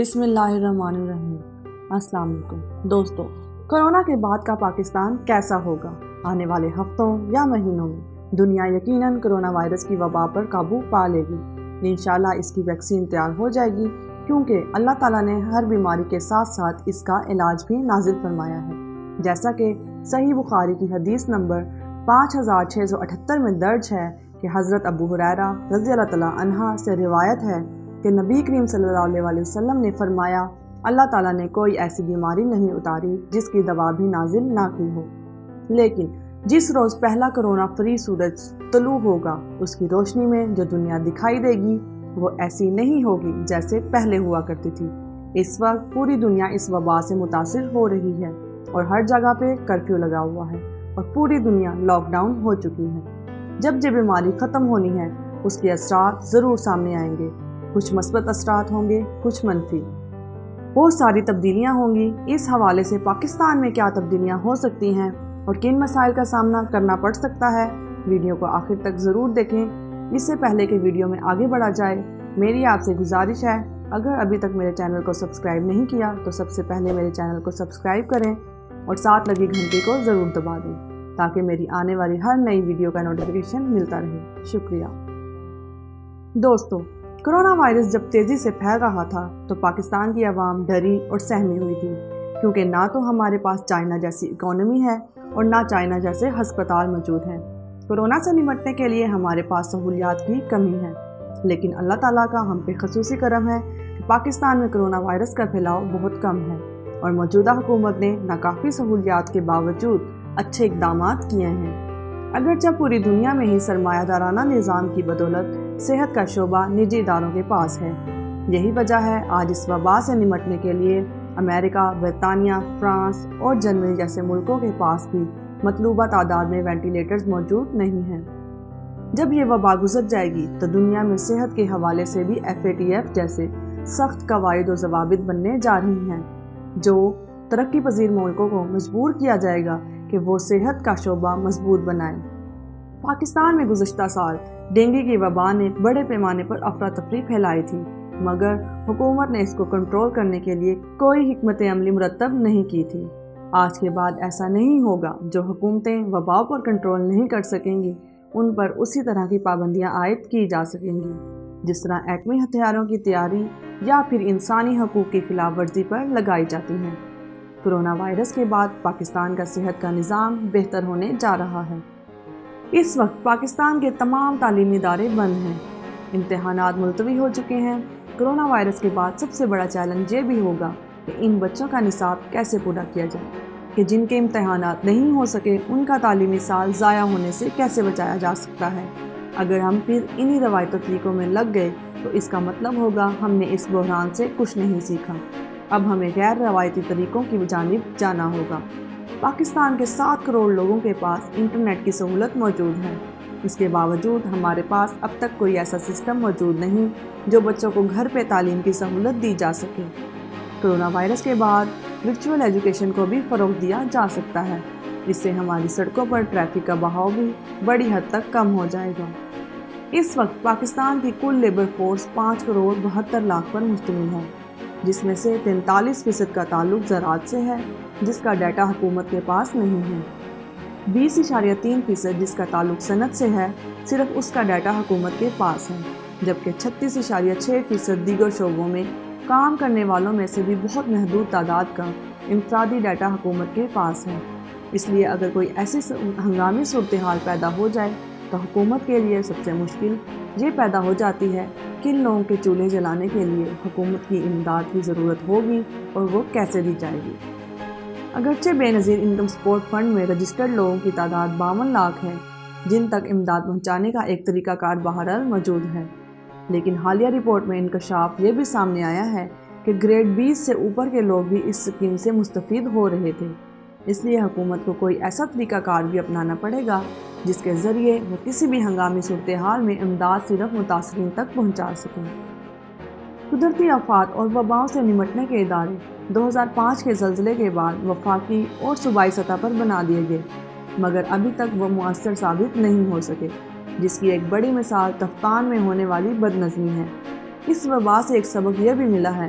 بسم اللہ الرحمن الرحیم۔ السلام علیکم دوستو، کورونا کے بعد کا پاکستان کیسا ہوگا؟ آنے والے ہفتوں یا مہینوں میں دنیا یقیناً کرونا وائرس کی وبا پر قابو پا لے گی۔ انشاءاللہ اس کی ویکسین تیار ہو جائے گی، کیونکہ اللہ تعالیٰ نے ہر بیماری کے ساتھ ساتھ اس کا علاج بھی نازل فرمایا ہے۔ جیسا کہ صحیح بخاری کی حدیث نمبر 5678 میں درج ہے کہ حضرت ابو ہریرہ رضی اللہ تعالیٰ عنہ سے روایت ہے کہ نبی کریم صلی اللہ علیہ وسلم نے فرمایا، اللہ تعالیٰ نے کوئی ایسی بیماری نہیں اتاری جس کی دوا بھی نازل نہ کی ہو، لیکن جس روز پہلا کرونا فری سورج طلوع ہوگا اس کی روشنی میں جو دنیا دکھائی دے گی وہ ایسی نہیں ہوگی جیسے پہلے ہوا کرتی تھی۔ اس وقت پوری دنیا اس وبا سے متاثر ہو رہی ہے اور ہر جگہ پہ کرفیو لگا ہوا ہے اور پوری دنیا لاک ڈاؤن ہو چکی ہے۔ جب یہ بیماری ختم ہونی ہے اس کے اثرات ضرور سامنے آئیں گے، کچھ مثبت اثرات ہوں گے، کچھ منفی۔ بہت ساری تبدیلیاں ہوں گی۔ اس حوالے سے پاکستان میں کیا تبدیلیاں ہو سکتی ہیں اور کن مسائل کا سامنا کرنا پڑ سکتا ہے، ویڈیو کو آخر تک ضرور دیکھیں۔ اس سے پہلے کہ ویڈیو میں آگے بڑھا جائے، میری آپ سے گزارش ہے، اگر ابھی تک میرے چینل کو سبسکرائب نہیں کیا تو سب سے پہلے میرے چینل کو سبسکرائب کریں اور ساتھ لگی گھنٹی کو ضرور دبا دیں تاکہ میری آنے والی ہر نئی ویڈیو کا نوٹیفیکیشن ملتا رہے۔ شکریہ دوستو، کرونا وائرس جب تیزی سے پھیل رہا تھا تو پاکستان کی عوام ڈری اور سہمی ہوئی تھی، کیونکہ نہ تو ہمارے پاس چائنا جیسی اکانومی ہے اور نہ چائنا جیسے ہسپتال موجود ہیں۔ کرونا سے نمٹنے کے لیے ہمارے پاس سہولیات کی کمی ہے، لیکن اللہ تعالیٰ کا ہم پہ خصوصی کرم ہے کہ پاکستان میں کرونا وائرس کا پھیلاؤ بہت کم ہے اور موجودہ حکومت نے ناکافی سہولیات کے باوجود اچھے اقدامات کیے ہیں۔ اگرچہ پوری دنیا میں ہی سرمایہ دارانہ نظام کی بدولت صحت کا شعبہ نجی اداروں کے پاس ہے، یہی وجہ ہے آج اس وبا سے نمٹنے کے لیے امریکہ، برطانیہ، فرانس اور جرمنی جیسے ملکوں کے پاس بھی مطلوبہ تعداد میں وینٹیلیٹرز موجود نہیں ہیں۔ جب یہ وبا گزر جائے گی تو دنیا میں صحت کے حوالے سے بھی FATF جیسے سخت قواعد و ضوابط بننے جا رہی ہیں، جو ترقی پذیر ملکوں کو مجبور کیا جائے گا کہ وہ صحت کا شعبہ مضبوط بنائیں۔ پاکستان میں گزشتہ سال ڈینگی کی وبا نے بڑے پیمانے پر افراتفری پھیلائی تھی، مگر حکومت نے اس کو کنٹرول کرنے کے لیے کوئی حکمت عملی مرتب نہیں کی تھی۔ آج کے بعد ایسا نہیں ہوگا۔ جو حکومتیں وبا پر کنٹرول نہیں کر سکیں گی ان پر اسی طرح کی پابندیاں عائد کی جا سکیں گی، جس طرح ایٹمی ہتھیاروں کی تیاری یا پھر انسانی حقوق کی خلاف ورزی پر لگائی جاتی ہیں۔ کرونا وائرس کے بعد پاکستان کا صحت کا نظام بہتر ہونے جا رہا ہے۔ اس وقت پاکستان کے تمام تعلیمی ادارے بند ہیں، امتحانات ملتوی ہو چکے ہیں۔ کرونا وائرس کے بعد سب سے بڑا چیلنج یہ بھی ہوگا کہ ان بچوں کا نصاب کیسے پورا کیا جائے، کہ جن کے امتحانات نہیں ہو سکے ان کا تعلیمی سال ضائع ہونے سے کیسے بچایا جا سکتا ہے۔ اگر ہم پھر انہی روایتی طریقوں میں لگ گئے تو اس کا مطلب ہوگا ہم نے اس بحران سے کچھ نہیں سیکھا۔ اب ہمیں غیر روایتی طریقوں کی جانب جانا ہوگا۔ پاکستان کے 7 کروڑ لوگوں کے پاس انٹرنیٹ کی سہولت موجود ہے، اس کے باوجود ہمارے پاس اب تک کوئی ایسا سسٹم موجود نہیں جو بچوں کو گھر پہ تعلیم کی سہولت دی جا سکے۔ کرونا وائرس کے بعد ورچوئل ایجوکیشن کو بھی فروغ دیا جا سکتا ہے، اس سے ہماری سڑکوں پر ٹریفک کا بہاؤ بھی بڑی حد تک کم ہو جائے گا۔ اس وقت پاکستان کی کل لیبر فورس 5 کروڑ 72 لاکھ پر مشتمل ہے، جس میں سے 43% کا تعلق زراعت سے ہے، جس کا ڈیٹا حکومت کے پاس نہیں ہے۔ 20.3% جس کا تعلق صنعت سے ہے، صرف اس کا ڈیٹا حکومت کے پاس ہے، جبکہ 36.6% دیگر شعبوں میں کام کرنے والوں میں سے بھی بہت محدود تعداد کا انفرادی ڈیٹا حکومت کے پاس ہے۔ اس لیے اگر کوئی ایسی ہنگامی صورتحال پیدا ہو جائے تو حکومت کے لیے سب سے مشکل یہ پیدا ہو جاتی ہے کہ ان لوگوں کے چولہے جلانے کے لیے حکومت کی امداد کی ضرورت ہوگی اور وہ کیسے دی جائے گی۔ اگرچہ بے نظیر انکم سپورٹ فنڈ میں رجسٹرڈ لوگوں کی تعداد 52 لاکھ ہے جن تک امداد پہنچانے کا ایک طریقہ کار بہرحال موجود ہے، لیکن حالیہ رپورٹ میں انکشاف یہ بھی سامنے آیا ہے کہ گریڈ 20 سے اوپر کے لوگ بھی اس اسکیم سے مستفید ہو رہے تھے۔ اس لیے حکومت کو کوئی ایسا طریقہ کار بھی اپنانا پڑے گا جس کے ذریعے وہ کسی بھی ہنگامی صورتحال میں امداد صرف متاثرین تک پہنچا سکیں۔ قدرتی آفات اور وباؤں سے نمٹنے کے ادارے 2005 کے زلزلے کے بعد وفاقی اور صوبائی سطح پر بنا دیے گئے، مگر ابھی تک وہ مؤثر ثابت نہیں ہو سکے، جس کی ایک بڑی مثال تفتان میں ہونے والی بد نظمی ہے۔ اس وبا سے ایک سبق یہ بھی ملا ہے